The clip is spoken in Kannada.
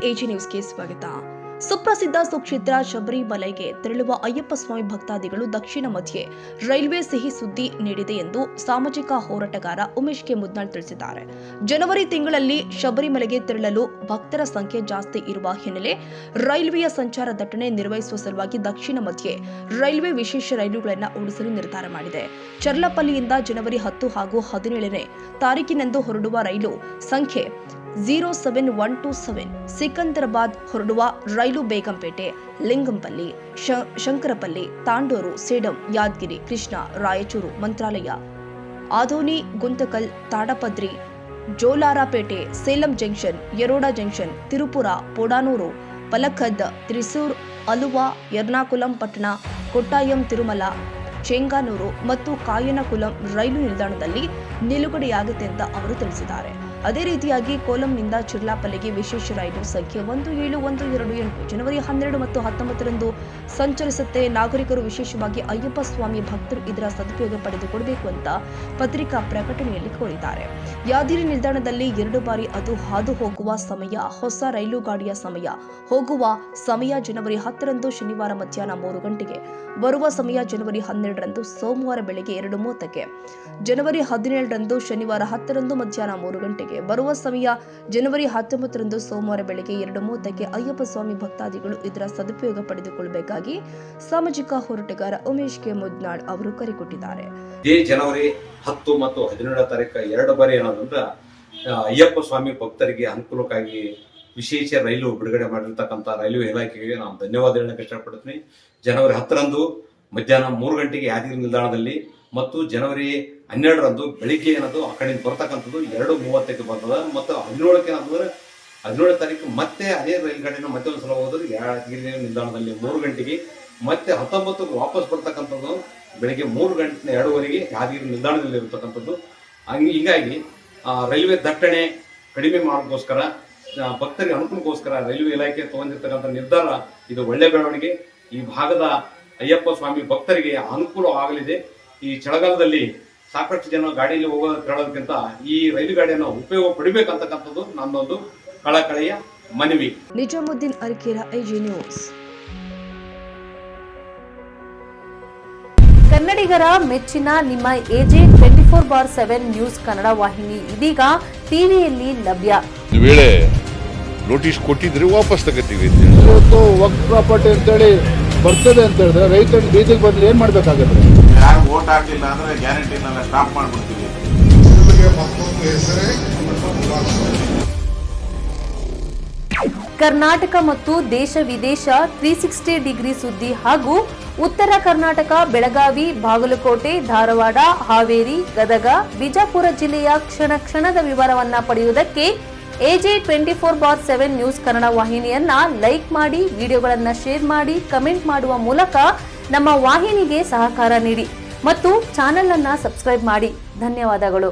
ಎಜಿ ನ್ಯೂಸ್ಗೆ ಸ್ವಾಗತ. ಸುಪ್ರಸಿದ್ಧ ಸುಕ್ಷೇತ್ರ ಶಬರಿಮಲೆಗೆ ತೆರಳುವ ಅಯ್ಯಪ್ಪ ಸ್ವಾಮಿ ಭಕ್ತಾದಿಗಳು ದಕ್ಷಿಣ ಮಧ್ಯೆ ರೈಲ್ವೆ ಸಿಹಿ ಸುದ್ದಿ ನೀಡಿದೆ ಎಂದು ಸಾಮಾಜಿಕ ಹೋರಾಟಗಾರ ಉಮೇಶ್ ಕೆ ಮುದ್ನಾಳ್ ತಿಳಿಸಿದ್ದಾರೆ. ಜನವರಿ ತಿಂಗಳಲ್ಲಿ ಶಬರಿಮಲೆಗೆ ತೆರಳಲು ಭಕ್ತರ ಸಂಖ್ಯೆ ಜಾಸ್ತಿ ಇರುವ ಹಿನ್ನೆಲೆ ರೈಲ್ವೆಯ ಸಂಚಾರ ದಟ್ಟಣೆ ನಿರ್ವಹಿಸುವ ಸಲುವಾಗಿ ದಕ್ಷಿಣ ಮಧ್ಯೆ ರೈಲ್ವೆ ವಿಶೇಷ ರೈಲುಗಳನ್ನು ಓಡಿಸಲು ನಿರ್ಧಾರ ಮಾಡಿದೆ. ಚರ್ಲಪಲ್ಲಿಯಿಂದ ಜನವರಿ 10 ಹಾಗೂ 17ನೇ ತಾರೀಕಿನಂದು ಹೊರಡುವ ರೈಲು ಸಂಖ್ಯೆ 07127 ಸಿಕಂದರಾಬಾದ್ ಹೊರಡುವ ರೈಲು ಬೇಗಂಪೇಟೆ, ಲಿಂಗಂಪಲ್ಲಿ, ಶಂಕರಪಲ್ಲಿ, ತಾಂಡೂರು, ಸೇಡಂ, ಯಾದಗಿರಿ, ಕೃಷ್ಣ, ರಾಯಚೂರು, ಮಂತ್ರಾಲಯ, ಆದೋನಿ, ಗುಂತಕಲ್, ತಾಡಪದ್ರಿ, ಜೋಲಾರಪೇಟೆ, ಸೇಲಂ ಜಂಕ್ಷನ್, ಯರೋಡಾ ಜಂಕ್ಷನ್, ತಿರುಪುರ, ಪೋಡಾನೂರು, ಪಲಕ್ಕದ್, ತ್ರಿಸೂರ್, ಅಲುವಾ, ಎರ್ನಾಕುಲಂ ಪಟ್ಟಣ, ಕೊಟ್ಟಾಯಂ, ತಿರುಮಲ, ಚೆಂಗಾನೂರು ಮತ್ತು ಕಾಯನಕುಲಂ ರೈಲು ನಿಲ್ದಾಣದಲ್ಲಿ ನಿಲುಗಡೆಯಾಗುತ್ತೆ ಅಂತ ಅವರು ತಿಳಿಸಿದ್ದಾರೆ. ಅದೇ ರೀತಿಯಾಗಿ ಕೋಲಂನಿಂದ ಚಿರ್ಲಾಪಲ್ಲಿಗೆ ವಿಶೇಷ ರೈಲು ಸಂಖ್ಯೆ 1712 ಜನವರಿ 12 ಮತ್ತು 19ರಂದು ಸಂಚರಿಸುತ್ತೆ. ನಾಗರಿಕರು, ವಿಶೇಷವಾಗಿ ಅಯ್ಯಪ್ಪ ಸ್ವಾಮಿ ಭಕ್ತರು ಇದರ ಸದುಪಯೋಗ ಪಡೆದುಕೊಳ್ಳಬೇಕು ಅಂತ ಪತ್ರಿಕಾ ಪ್ರಕಟಣೆಯಲ್ಲಿ ಕೋರಿದ್ದಾರೆ. ಯಾದಗಿರಿ ನಿಲ್ದಾಣದಲ್ಲಿ 2 ಬಾರಿ ಅದು ಹಾದು ಹೋಗುವ ಸಮಯ, ಹೊಸ ರೈಲು ಗಾಡಿಯ ಸಮಯ, ಹೋಗುವ ಸಮಯ ಜನವರಿ 10ರಂದು ಶನಿವಾರ ಮಧ್ಯಾಹ್ನ 3 ಗಂಟೆಗೆ, ಬರುವ ಸಮಯ ಜನವರಿ 12ರಂದು ಸೋಮವಾರ ಬೆಳಗ್ಗೆ 2:30ಕ್ಕೆ, ಜನವರಿ 17ರಂದು ಶನಿವಾರ 10ರಂದು ಮಧ್ಯಾಹ್ನ 3 ಗಂಟೆಗೆ, ಬರುವ ಸಮಯ ಜನವರಿ 19ರಂದು ಸೋಮವಾರ ಬೆಳಗ್ಗೆ 2:30ಕ್ಕೆ. ಅಯ್ಯಪ್ಪ ಸ್ವಾಮಿ ಭಕ್ತಾದಿಗಳು ಇದರ ಸದುಪಯೋಗ ಪಡೆದುಕೊಳ್ಳಬೇಕಾಗಿ ಸಾಮಾಜಿಕ ಹೋರಾಟಗಾರ ಉಮೇಶ್ ಕೆ ಮುದ್ನಾಳ್ ಅವರು ಕರೆ ಕೊಟ್ಟಿದ್ದಾರೆ. ಜನವರಿ 10 ಮತ್ತು 17ನೇ ತಾರೀಕು 2 ಬಾರಿ ಏನಾದ್ರಿಂದ ಅಯ್ಯಪ್ಪ ಸ್ವಾಮಿ ಭಕ್ತರಿಗೆ ಅನುಕೂಲಕ್ಕಾಗಿ ವಿಶೇಷ ರೈಲು ಬಿಡುಗಡೆ ಮಾಡಿರ್ತಕ್ಕಂಥ ರೈಲ್ವೆ ಇಲಾಖೆಗೆ ನಾನು ಧನ್ಯವಾದ ಹೇಳಕ್ಕೆ ಇಷ್ಟಪಡ್ತೀನಿ. ಜನವರಿ 10ರಂದು ಮಧ್ಯಾಹ್ನ 3 ಗಂಟೆಗೆ ಯಾದಗಿರಿ ನಿಲ್ದಾಣದಲ್ಲಿ ಮತ್ತು ಜನವರಿ 12ರಂದು ಬೆಳಿಗ್ಗೆ ಏನದು ಆ ಕಡೆಯಿಂದ ಬರ್ತಕ್ಕಂಥದ್ದು 2:30ಕ್ಕೆ ಬರ್ತದೆ. ಮತ್ತು 17ಕ್ಕೆ ಏನಾದ್ರೆ 17ನೇ ತಾರೀಕು ಮತ್ತೆ ಅದೇ ರೈಲು ಗಾಡಿನ ಮತ್ತೆ ಒಂದ್ಸಲ ಹೋದ್ರೆ ಯಾದಗಿರಿ ನಿಲ್ದಾಣದಲ್ಲಿ 3 ಗಂಟೆಗೆ, ಮತ್ತೆ 19ಕ್ಕೆ ವಾಪಸ್ ಬರ್ತಕ್ಕಂಥದ್ದು ಬೆಳಿಗ್ಗೆ 3 ಗಂಟೆ 2:15ಗೆ ಯಾದಗಿರಿ ನಿಲ್ದಾಣದಲ್ಲಿ ಇರತಕ್ಕಂಥದ್ದು. ಹೀಗಾಗಿ ರೈಲ್ವೆ ದಟ್ಟಣೆ ಕಡಿಮೆ ಮಾಡೋಕ್ಕೋಸ್ಕರ, ಭಕ್ತರಿಗೆ ಅನುಕೂಲಕ್ಕೋಸ್ಕರ ರೈಲ್ವೆ ಇಲಾಖೆ ತಗೊಂಡಿರ್ತಕ್ಕಂಥ ನಿರ್ಧಾರ ಇದು ಒಳ್ಳೆ ಬೆಳವಣಿಗೆ. ಈ ಭಾಗದ ಅಯ್ಯಪ್ಪ ಸ್ವಾಮಿ ಭಕ್ತರಿಗೆ ಅನುಕೂಲ ಆಗಲಿದೆ. ಈ ಚಳಿಗಾಲದಲ್ಲಿ ಸಾಕಷ್ಟು ಜನ ಗಾಡಿಯಲ್ಲಿ ಹೋಗೋದಕ್ಕಿಂತ ಈ ರೈಲು ಗಾಡಿಯನ್ನು ಉಪಯೋಗ ಪಡಿಬೇಕಂತಕ್ಕಂಥದ್ದು ನನ್ನೊಂದು ಕಳಕಳಿಯ ಮನವಿ. Nizamuddin Arikera, AG news. ಕನ್ನಡಿಗರ ಮೆಚ್ಚಿನ ನಿಮ್ಮ ಎಜೆ 24/7 ನ್ಯೂಸ್ ಕನ್ನಡ ವಾಹಿನಿ ಇದೀಗ ಟಿವಿಯಲ್ಲಿ ಲಭ್ಯ. ಒಂದು ವೇಳೆ ನೋಟಿಸ್ ಕೊಟ್ಟಿದ್ರೆ ವಾಪಸ್ ತಗೋತೀವಿ. ಇವತ್ತು ವಕ್ಫ್ ಪ್ರಾಪರ್ಟಿ ಅಂತೇಳಿ ಬರ್ತದೆ ಅಂತ ಹೇಳಿದ್ರೆ ರೈತರು ಬೀದಿಗೆ ಬಂದ್ರೆ ಏನ್ ಮಾಡ್ಬೇಕಾಗತ್ತೆ? ಯಾರು ವೋಟ್ ಹಾಕಲಿಲ್ಲ ಅಂದ್ರೆ ಗ್ಯಾರಂಟಿನೆಲ್ಲ ಸ್ಟಾಪ್ ಮಾಡ್ಬಿಡ್ತೀವಿ. ಕರ್ನಾಟಕ ಮತ್ತು ದೇಶ ವಿದೇಶ 360 ಡಿಗ್ರಿ ಸುದ್ದಿ ಹಾಗೂ ಉತ್ತರ ಕರ್ನಾಟಕ, ಬೆಳಗಾವಿ, ಬಾಗಲಕೋಟೆ, ಧಾರವಾಡ, ಹಾವೇರಿ, ಗದಗ, ಬಿಜಾಪುರ ಜಿಲ್ಲೆಯ ಕ್ಷಣ ಕ್ಷಣದ ವಿವರವನ್ನ ಪಡೆಯುವುದಕ್ಕೆ ಎಜೆ 24/7 ನ್ಯೂಸ್ ಕನ್ನಡ ವಾಹಿನಿಯನ್ನ ಲೈಕ್ ಮಾಡಿ, ವಿಡಿಯೋಗಳನ್ನ ಶೇರ್ ಮಾಡಿ, ಕಮೆಂಟ್ ಮಾಡುವ ಮೂಲಕ ನಮ್ಮ ವಾಹಿನಿಗೆ ಸಹಕಾರ ನೀಡಿ ಮತ್ತು ಚಾನೆಲ್ ಅನ್ನ ಸಬ್ಸ್ಕ್ರೈಬ್ ಮಾಡಿ. ಧನ್ಯವಾದಗಳು.